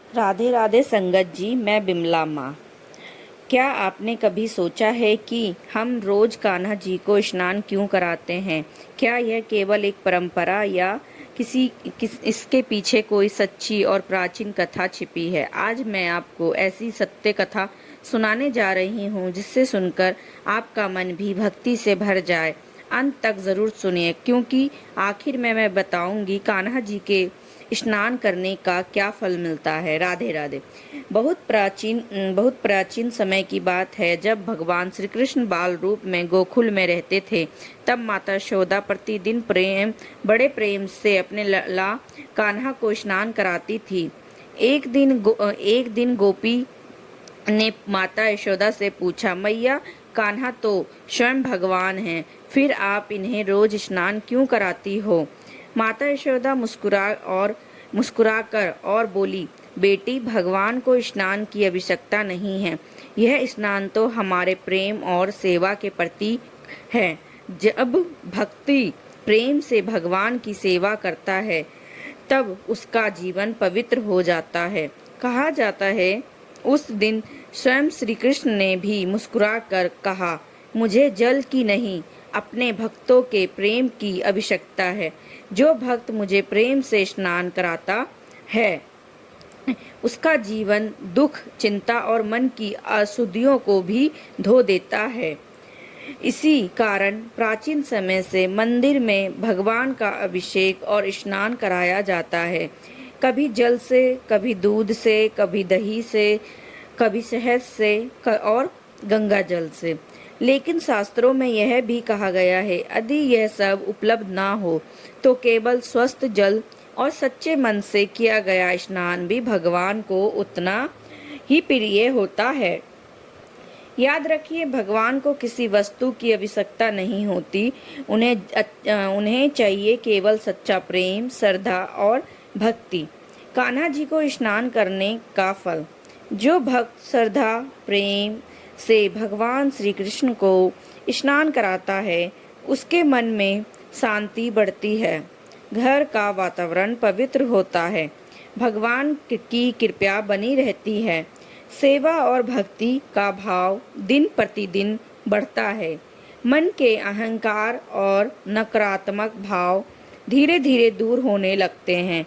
राधे राधे संगत जी, मैं बिमला माँ। क्या आपने कभी सोचा है कि हम रोज कान्हा जी को स्नान क्यों कराते हैं? क्या यह केवल एक परंपरा या इसके पीछे कोई सच्ची और प्राचीन कथा छिपी है? आज मैं आपको ऐसी सत्य कथा सुनाने जा रही हूँ जिससे सुनकर आपका मन भी भक्ति से भर जाए। अंत तक जरूर सुनिए, क्योंकि आखिर में मैं बताऊंगी कान्हा जी के स्नान करने का क्या फल मिलता है। राधे राधे। बहुत प्राचीन समय की बात है, जब भगवान श्री कृष्ण बाल रूप में गोकुल में रहते थे। तब माता यशोदा प्रतिदिन बड़े प्रेम से अपने लला कान्हा को स्नान कराती थी। एक दिन गोपी ने माता यशोदा से पूछा, मैया, कान्हा तो स्वयं भगवान हैं, फिर आप इन्हें रोज स्नान क्यों कराती हो? माता यशोदा मुस्कुराकर और बोली, बेटी, भगवान को स्नान की आवश्यकता नहीं है। यह स्नान तो हमारे प्रेम और सेवा के प्रतीक है। जब भक्ति प्रेम से भगवान की सेवा करता है, तब उसका जीवन पवित्र हो जाता है। कहा जाता है, उस दिन स्वयं श्री कृष्ण ने भी मुस्कुराकर कहा, मुझे जल की नहीं, अपने भक्तों के प्रेम की आवश्यकता है। जो भक्त मुझे प्रेम से स्नान कराता है, उसका जीवन दुख, चिंता और मन की अशुद्धियों को भी धो देता है। इसी कारण प्राचीन समय से मंदिर में भगवान का अभिषेक और स्नान कराया जाता है। कभी जल से, कभी दूध से, कभी दही से, कभी शहद से और गंगा जल से। लेकिन शास्त्रों में यह भी कहा गया है, यदि यह सब उपलब्ध ना हो तो केवल स्वस्थ जल और सच्चे मन से किया गया स्नान भी भगवान को उतना ही प्रिय होता है। याद रखिए, भगवान को किसी वस्तु की आवश्यकता नहीं होती। उन्हें चाहिए केवल सच्चा प्रेम, श्रद्धा और भक्ति। कान्हा जी को स्नान करने का फल। जो भक्त श्रद्धा प्रेम से भगवान श्री कृष्ण को स्नान कराता है, उसके मन में शांति बढ़ती है, घर का वातावरण पवित्र होता है, भगवान की कृपा बनी रहती है, सेवा और भक्ति का भाव दिन प्रतिदिन बढ़ता है, मन के अहंकार और नकारात्मक भाव धीरे धीरे दूर होने लगते हैं।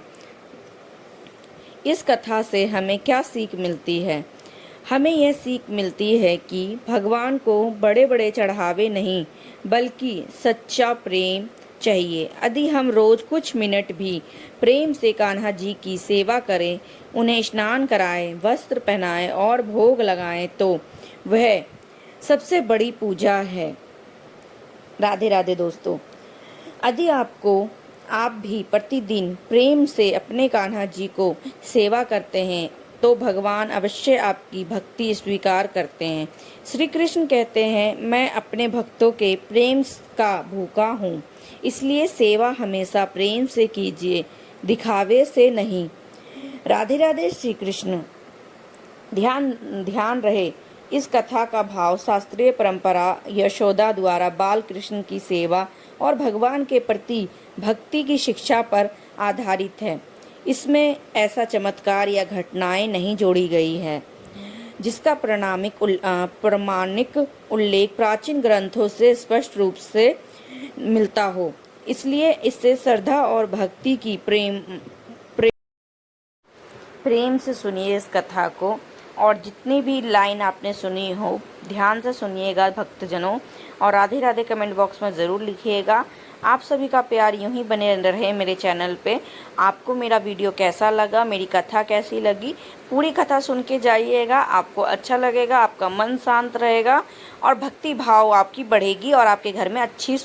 इस कथा से हमें क्या सीख मिलती है? हमें यह सीख मिलती है कि भगवान को बड़े बड़े चढ़ावे नहीं, बल्कि सच्चा प्रेम चाहिए। यदि हम रोज कुछ मिनट भी प्रेम से कान्हा जी की सेवा करें, उन्हें स्नान कराएं, वस्त्र पहनाएं और भोग लगाएं, तो वह सबसे बड़ी पूजा है। राधे राधे दोस्तों। यदि आप भी प्रतिदिन प्रेम से अपने कान्हा जी को सेवा करते हैं, तो भगवान अवश्य आपकी भक्ति स्वीकार करते हैं। श्री कृष्ण कहते हैं, मैं अपने भक्तों के प्रेम का भूखा हूँ, इसलिए सेवा हमेशा प्रेम से कीजिए, दिखावे से नहीं। राधे राधे श्री कृष्ण। ध्यान ध्यान रहे, इस कथा का भाव शास्त्रीय परंपरा यशोदा द्वारा बाल कृष्ण की सेवा और भगवान के प्रति भक्ति की शिक्षा पर आधारित है। इसमें ऐसा चमत्कार या घटनाएं नहीं जोड़ी गई है जिसका प्रमाणिक उल्लेख प्राचीन ग्रंथों से स्पष्ट रूप से मिलता हो। इसलिए इससे श्रद्धा और भक्ति की प्रेम से सुनिए इस कथा को, और जितनी भी लाइन आपने सुनी हो ध्यान से सुनिएगा भक्तजनों, और राधे राधे कमेंट बॉक्स में ज़रूर लिखिएगा। आप सभी का प्यार यूं ही बने रहे मेरे चैनल पे। आपको मेरा वीडियो कैसा लगा, मेरी कथा कैसी लगी, पूरी कथा सुन के जाइएगा। आपको अच्छा लगेगा, आपका मन शांत रहेगा और भक्ति भाव आपकी बढ़ेगी और आपके घर में अच्छी